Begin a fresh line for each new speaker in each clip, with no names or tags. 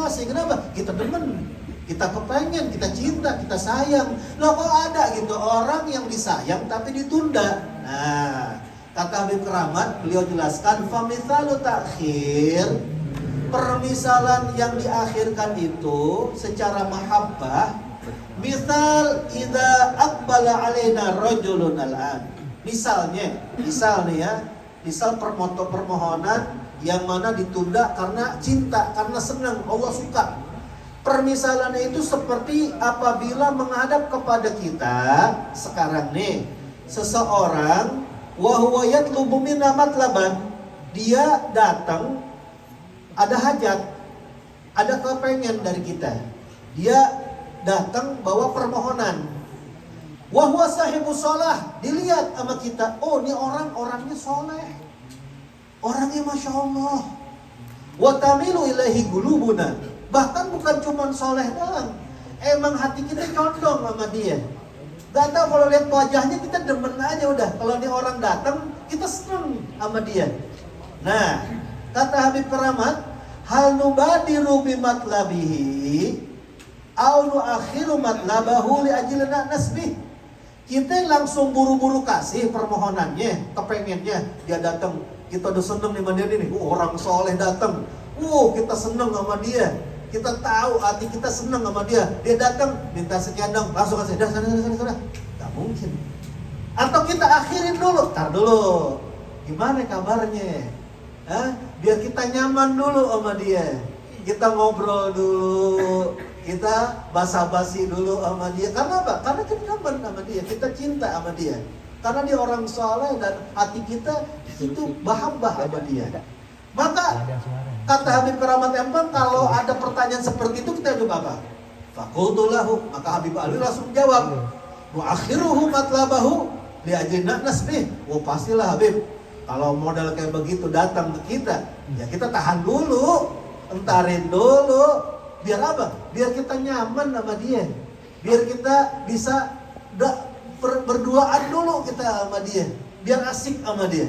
kasih. Kenapa? Kita demen, kita kepengen, kita cinta, kita sayang. Loh kok ada gitu orang yang disayang tapi ditunda. Nah, kata Habib Keramat, beliau jelaskan, famithalu ta'khir, permisalan yang diakhirkan itu secara mahabbah, misal idza aqbala alaina rajulun al'an. Misal nih ya, misal permohonan yang mana ditunda karena cinta, karena senang, Allah suka. Permisalannya itu seperti apabila menghadap kepada kita sekarang nih, seseorang wa huwa yatlubu minna matlaban, dia datang ada hajat, ada kepengen dari kita. Dia datang bawa permohonan. Wa huwa sahibu shalah, dilihat sama kita, oh ini orangnya soleh, orangnya masya Allah. Wa tamilu ilaihi qulubuna, bahkan bukan cuma soleh doang, emang hati kita condong sama dia. Gak tahu, kalau lihat wajahnya kita demen aja udah. Kalau ini orang datang kita seneng sama dia. Nah, kata Habib Keramat, hal nubadiru bimatlabihi au nuakhiru matlabahu li ajlina nasbih. Kita langsung buru-buru kasih permohonannya, kepengennya dia datang. Kita udah seneng nih sama dia nih, orang soleh datang. Kita seneng sama dia. Kita tahu hati kita seneng sama dia. Dia datang minta sekian dong, langsung kasih. Dah sana. Gak mungkin. Atau kita akhirin dulu, tar dulu. Gimana kabarnya? Biar kita nyaman dulu sama dia. Kita ngobrol dulu, kita basa-basi dulu sama dia. Karena apa? Karena kita nyaman sama dia, kita cinta sama dia. Karena dia orang soleh dan hati kita itu bahagia sama dia. Maka kata Habib Keramat Empang, kalau ada pertanyaan seperti itu kita jawab apa? Faqultu lahu, maka Habib Ali langsung jawab, wa akhiruhu matlabahu li ajlina nasbih. Pastilah Habib, kalau model kayak begitu datang ke kita, ya kita tahan dulu, entarin dulu. Biar apa? Biar kita nyaman sama dia. Biar kita bisa berduaan dulu kita sama dia. Biar asik sama dia.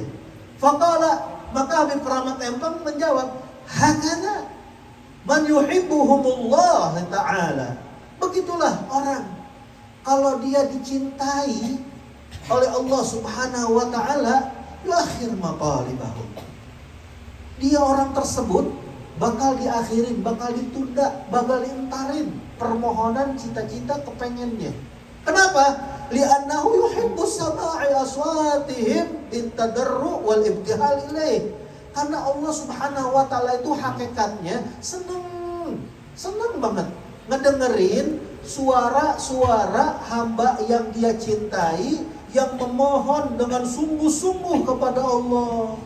Faqala, maka Habib Keramat Empang menjawab, hakana man yuhibbuhumullah ta'ala. Begitulah orang, kalau dia dicintai oleh Allah Subhanahu wa ta'ala, yuakhir maqalibahum. Dia orang tersebut bakal diakhirin, bakal ditunda, bakal dientarin permohonan, cita-cita, kepengennya. Kenapa? Li'annahu yuhibbu sama'i aswatihim bintadarru wal ibtihal ilaih. Karena Allah Subhanahu wa ta'ala itu hakikatnya seneng banget ngedengerin suara-suara hamba yang dia cintai, yang memohon dengan sungguh-sungguh kepada Allah,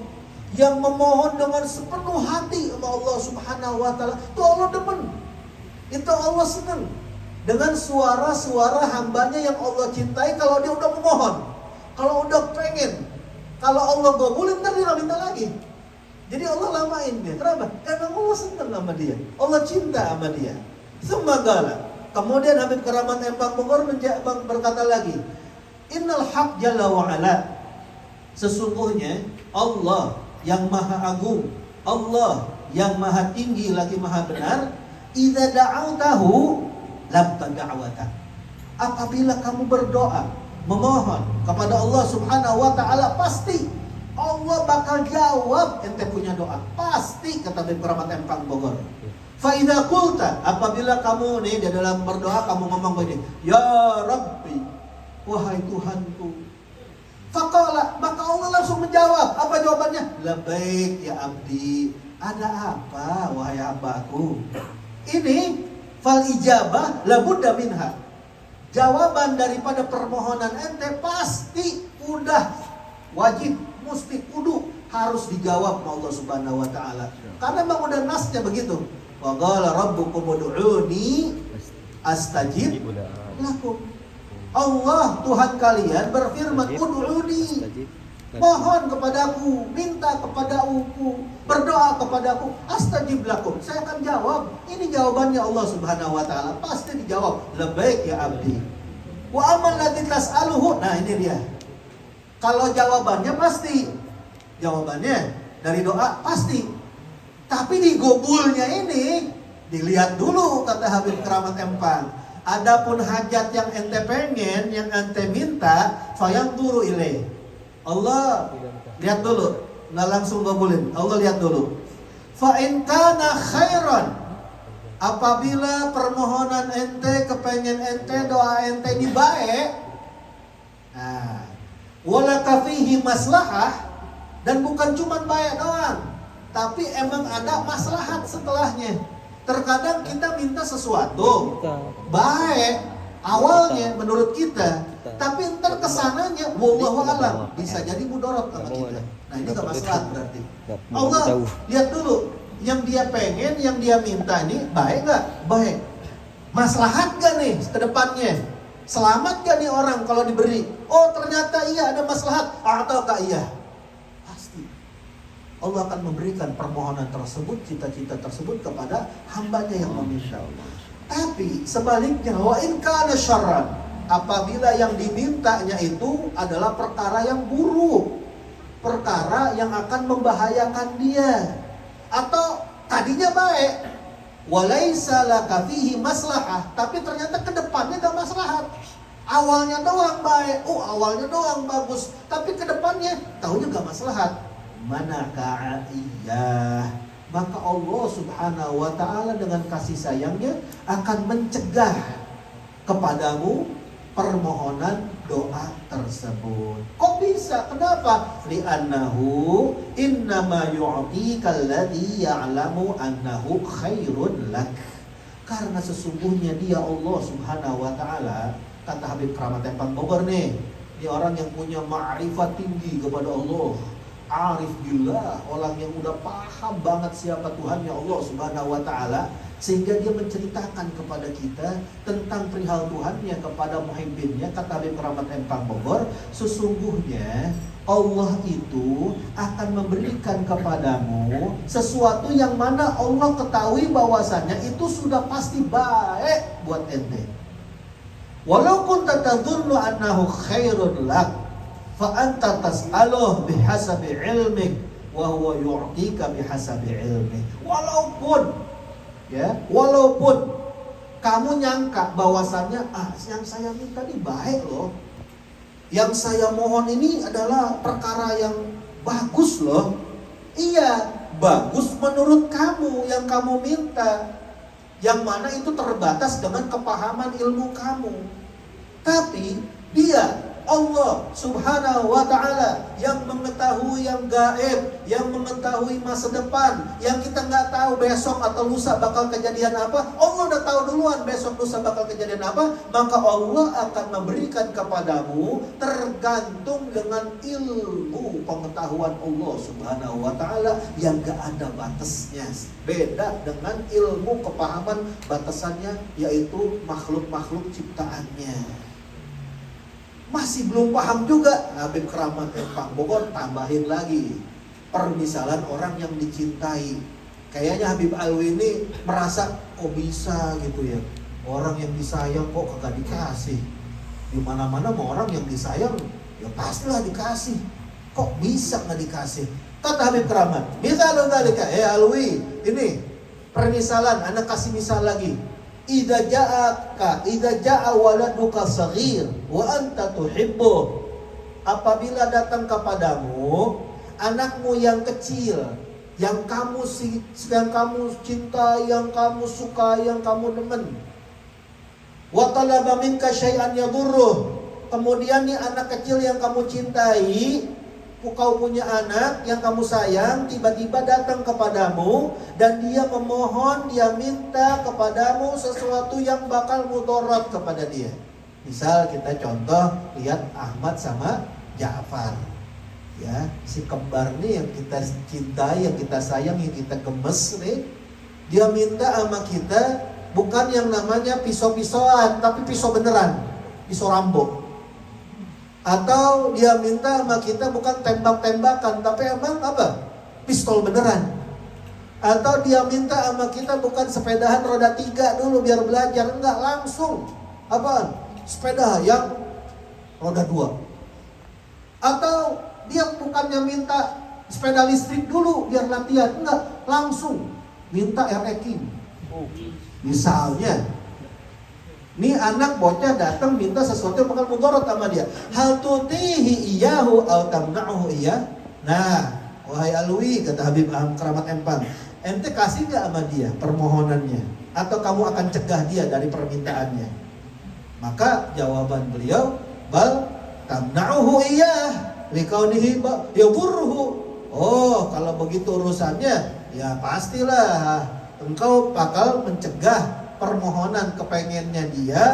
yang memohon dengan sepenuh hati sama Allah Subhanahu wa ta'ala. Itu Allah demen, itu Allah senang dengan suara-suara hambanya yang Allah cintai. Kalau dia udah memohon, kalau udah pengen, kalau Allah gabulin, ntar dia minta lagi. Jadi Allah lamain dia. Kenapa? Karena Allah senang sama dia, Allah cinta sama dia. Semagala. Kemudian Habib Keramat Empang Bogor berkata lagi, innal haq jalla wa ala, sesungguhnya Allah yang maha agung, Allah yang maha tinggi lagi maha benar, idza da'awtahu labta da'wata. Apabila kamu berdoa, memohon kepada Allah Subhanahu wa ta'ala, pasti Allah bakal jawab ente punya doa. Pasti, kata Habib Keramat Empang Bogor. Fa idza qulta, apabila kamu nih di dalam berdoa kamu ngomong begini, ya Rabbi, wahai Tuhanku. Faqala, maka Allah langsung menjawab. Apa jawabannya? Labbaik ya abdi. Ada apa wahai hambaku? Ini fal ijabah labudda minha. Jawaban daripada permohonan ente pasti udah wajib, mesti kudu harus dijawab oleh Allah Subhanahu wa taala. Karena memang udah nasnya begitu. Wa qala rabbukum ud'uni astajib lakum. Allah Tuhan kalian berfirman, ud'uni, mohon kepadaku, minta kepadaku, berdoa kepadaku, astajib lakum, saya akan jawab. Ini jawabannya Allah Subhanahu wa taala, pasti dijawab. Labbaik ya abdi. Wa amal ladzi tas'aluhu. Nah, ini dia. Kalau jawabannya pasti, jawabannya dari doa pasti. Tapi di gobulnya ini Dilihat dulu, kata Habib Keramat Empang. Adapun hajat yang ente pengen, yang ente minta, fayanduru ilaih. Allah lihat dulu, nggak langsung ngabulin. Allah lihat dulu. Fa in kana khairan, apabila permohonan ente, kepengen ente, doa ente ini baik, nah, wala kafihi maslahah, dan bukan cuma baik doang, tapi emang ada maslahat setelahnya. Terkadang kita minta sesuatu baik awalnya menurut kita, tapi ntar kesananya wallahu alam bisa jadi mudarat sama kita. Nah ini gak masalah berarti. Allah lihat dulu yang dia pengen, yang dia minta ini baik gak? Baik. Maslahat gak nih ke depannya? Selamat gak nih orang kalau diberi? Oh ternyata iya ada maslahat, atau gak iya? Allah akan memberikan permohonan tersebut, cita-cita tersebut kepada hambanya yang meminta. Tapi sebaliknya, wa in kana syarran, apabila yang dimintanya itu adalah perkara yang buruk, perkara yang akan membahayakan dia, atau tadinya baik, walaisa laka fihi maslahah, tapi ternyata kedepannya gak maslahat. Awalnya doang baik, awalnya doang bagus, tapi kedepannya tahunya gak maslahat. Manaka iya, maka Allah subhanahu wa ta'ala dengan kasih sayangnya akan mencegah kepadamu permohonan doa tersebut. Kok bisa? Kenapa? Li'annahu innama yu'tika alladhi ya'lamu annahu khairun lak. Karena sesungguhnya dia Allah subhanahu wa ta'ala, kata Habib Keramat Empang Bogor nih, dia orang yang punya ma'rifat tinggi kepada Allah, arif billah, orang yang udah paham banget siapa Tuhannya Allah subhanahu wa ta'ala, sehingga dia menceritakan kepada kita tentang perihal Tuhannya kepada muhibbinnya. Kata Habib Keramat Empang Bogor, sesungguhnya Allah itu akan memberikan kepadamu sesuatu yang mana Allah ketahui bahwasanya itu sudah pasti baik buat ente. Walaupun tatadhunnu annahu khairun lak, fa anta tas'aluh bihasabi ilmik wa huwa yu'tika bihasabi ilmik. Walaupun kamu nyangka bahwasannya yang saya minta ini baik loh, yang saya mohon ini adalah perkara yang bagus loh. Iya, bagus menurut kamu yang kamu minta, yang mana itu terbatas dengan kepahaman ilmu kamu. Tapi dia Allah subhanahu wa ta'ala yang mengetahui yang gaib, yang mengetahui masa depan, yang kita nggak tahu besok atau lusa bakal kejadian apa. Allah udah tahu duluan besok lusa bakal kejadian apa. Maka Allah akan memberikan kepadamu tergantung dengan ilmu pengetahuan Allah subhanahu wa ta'ala yang gak ada batasnya. Beda dengan ilmu kepahaman batasannya, yaitu makhluk-makhluk ciptaannya. Masih belum paham juga, Habib Keramat Empang Bogor tambahin lagi permisalan orang yang dicintai. Kayaknya Habib Alwi ini merasa kok bisa gitu ya, orang yang disayang kok kagak dikasih. Di mana-mana mau orang yang disayang ya pastilah dikasih, kok bisa nggak dikasih. Kata Habib Keramat, misalnya dalika, Alwi ini permisalan, anak kasih misal lagi. Idza ja'a waladuka saghir wa anta tuhibbu, apabila datang kepadamu anakmu yang kecil, yang kamu cinta, yang kamu suka, yang kamu demen, wa talaba minka syai'an yadurruh, kemudian nih anak kecil yang kamu cintai, kau punya anak yang kamu sayang, tiba-tiba datang kepadamu dan dia memohon, dia minta kepadamu sesuatu yang bakal mudarat kepada dia. Misal kita contoh lihat Ahmad sama Ja'far, ya, si kembar nih yang kita cintai, yang kita sayang, yang kita gemes nih, dia minta sama kita bukan yang namanya pisau-pisauan, tapi pisau beneran, pisau Rambo. Atau dia minta sama kita bukan tembak-tembakan, tapi emang apa? Pistol beneran. Atau dia minta sama kita bukan sepedahan roda 3 dulu biar belajar, enggak, langsung apa? Sepeda yang roda 2. Atau dia bukannya minta sepeda listrik dulu biar latihan, enggak, langsung minta RX King Misalnya, nih anak bocah datang minta sesuatu yang bakal mudarat sama dia. Hal tutihi iyahu au tamna'uhu iyah. Nah, wahai alwi, kata Habib Keramat Empang, ente kasih gak sama dia permohonannya? Atau kamu akan cegah dia dari permintaannya? Maka jawaban beliau, bal tamna'uhu iyah likaunihi yadurruhu. Oh, kalau begitu urusannya, ya pastilah engkau bakal mencegah permohonan kepengennya dia,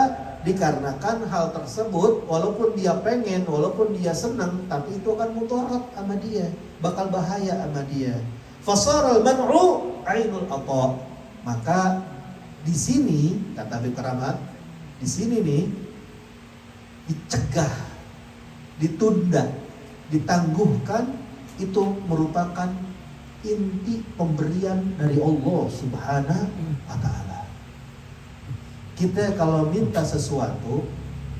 dikarenakan hal tersebut walaupun dia pengen, walaupun dia senang, tapi itu akan mudarat sama dia, bakal bahaya sama dia. Fasaral man'u ainul ata. Maka di sini kata Habib Keramat, di sini nih dicegah, ditunda, ditangguhkan, itu merupakan inti pemberian dari Allah Subhanahu wa ta'ala. Kita kalau minta sesuatu,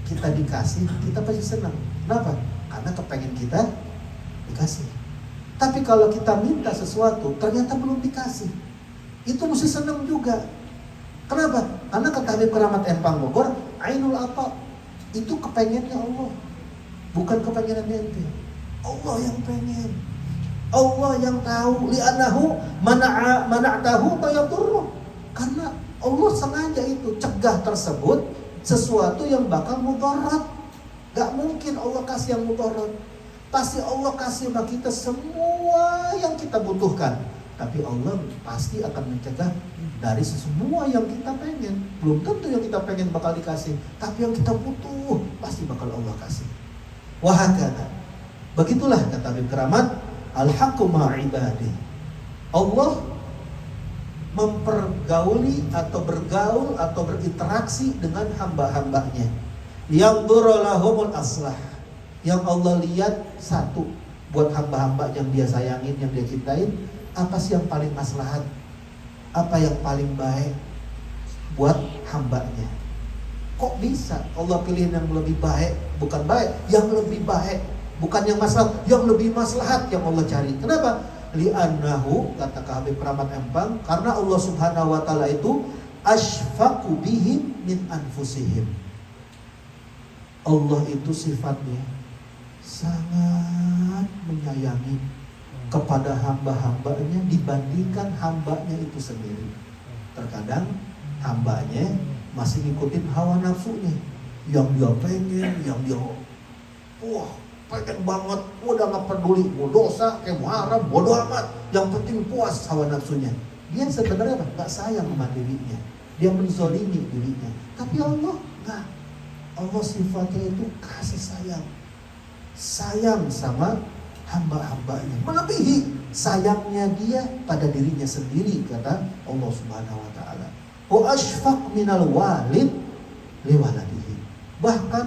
kita dikasih, kita pasti senang. Kenapa? Karena kepengen kita dikasih. Tapi kalau kita minta sesuatu, ternyata belum dikasih, itu mesti senang juga. Kenapa? Karena kata Habib Keramat Empang Bogor, ainul ata, itu kepengennya Allah, bukan kepengenan ente. Allah yang pengen, Allah yang tahu. Li'annahu mana'tahu bayadurruh. Karena Allah sengaja itu cegah tersebut sesuatu yang bakal mudarat. Gak mungkin Allah kasih yang mudarat. Pasti Allah kasih sama kita semua yang kita butuhkan. Tapi Allah pasti akan mencegah dari semua yang kita pengen. Belum tentu yang kita pengen bakal dikasih, tapi yang kita butuh pasti bakal Allah kasih. Wahakana. Begitulah kata Habib Keramat, al-haqqu ma'ibadih. Allah mempergauli atau bergaul atau berinteraksi dengan hamba-hambanya. Yang duralahumul aslah. Yang Allah lihat satu buat hamba-hamba yang dia sayangin, yang dia cintain, apa sih yang paling maslahat, apa yang paling baik buat hambanya. Kok bisa Allah pilih yang lebih baik, bukan baik, yang lebih baik, bukan yang maslahat, yang lebih maslahat yang Allah cari. Kenapa? Li'annahu, kata Habib Keramat Empang, karena Allah Subhanahu wa ta'ala itu asfaqu bihim min anfusihim. Allah itu sifatnya sangat menyayangi kepada hamba-hambanya dibandingkan hambanya itu sendiri. Terkadang hambanya masih ngikutin hawa nafsunya, yang dia pengen, yang dia pengen banget, udah gak peduli mau dosa, mau haram, bodoh amat, yang penting puas hawa nafsunya. Dia sebenarnya gak sayang sama dirinya, dia menzolimi dirinya. Tapi Allah gak. Allah sifatnya itu kasih sayang, sayang sama hamba-hambanya, melebihi sayangnya dia pada dirinya sendiri, kata Allah Subhanahu wa ta'ala. Wa asfaq minal walid liwaladihi. Bahkan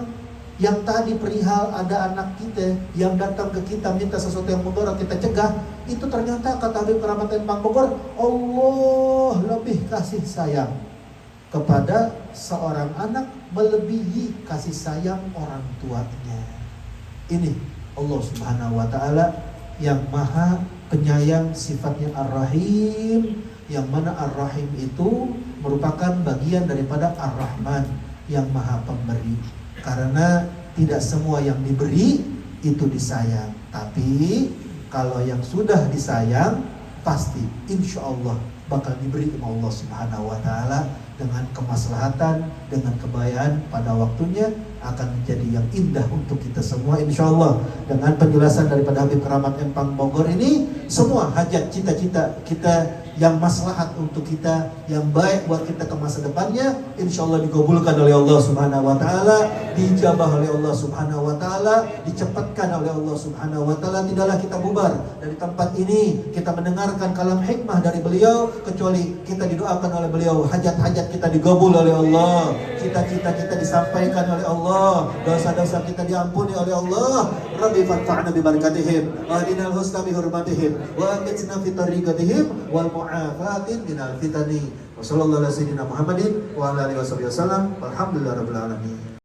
yang tadi perihal ada anak kita yang datang ke kita minta sesuatu yang mudarat, kita cegah, itu ternyata kata Habib Keramat Empang Bogor, Allah lebih kasih sayang kepada seorang anak melebihi kasih sayang orang tuanya. Ini Allah Subhanahu wa ta'ala yang maha penyayang, sifatnya Ar-Rahim, yang mana Ar-Rahim itu merupakan bagian daripada Ar-Rahman yang maha pemberi. Karena tidak semua yang diberi itu disayang, tapi kalau yang sudah disayang pasti insya Allah bakal diberi sama Allah Subhanahu wa ta'ala dengan kemaslahatan, dengan kebaikan pada waktunya, akan menjadi yang indah untuk kita semua insya Allah. Dengan penjelasan daripada Habib Keramat Empang Bogor ini, semua hajat cita-cita kita yang maslahat untuk kita, yang baik buat kita ke masa depannya, insya Allah dikabulkan oleh Allah Subhanahu wa ta'ala, dijabah oleh Allah Subhanahu wa ta'ala, dicepatkan oleh Allah Subhanahu wa ta'ala. Tidaklah kita bubar dari tempat ini, kita mendengarkan kalam hikmah dari beliau, kecuali kita didoakan oleh beliau, hajat-hajat kita digabul oleh Allah, cita-cita kita disampaikan oleh Allah, dosa-dosa kita diampuni oleh Allah. Rabbi fa'fa'na bibarakatihim, ahdinal husna bihurmatihim, wa amitna fi tariqatihim, wal mu'afatin minal fitani. Wassallallahu ala sayyidina Muhammadin wa ala alihi wasallam. Alhamdulillah rabbil alamin.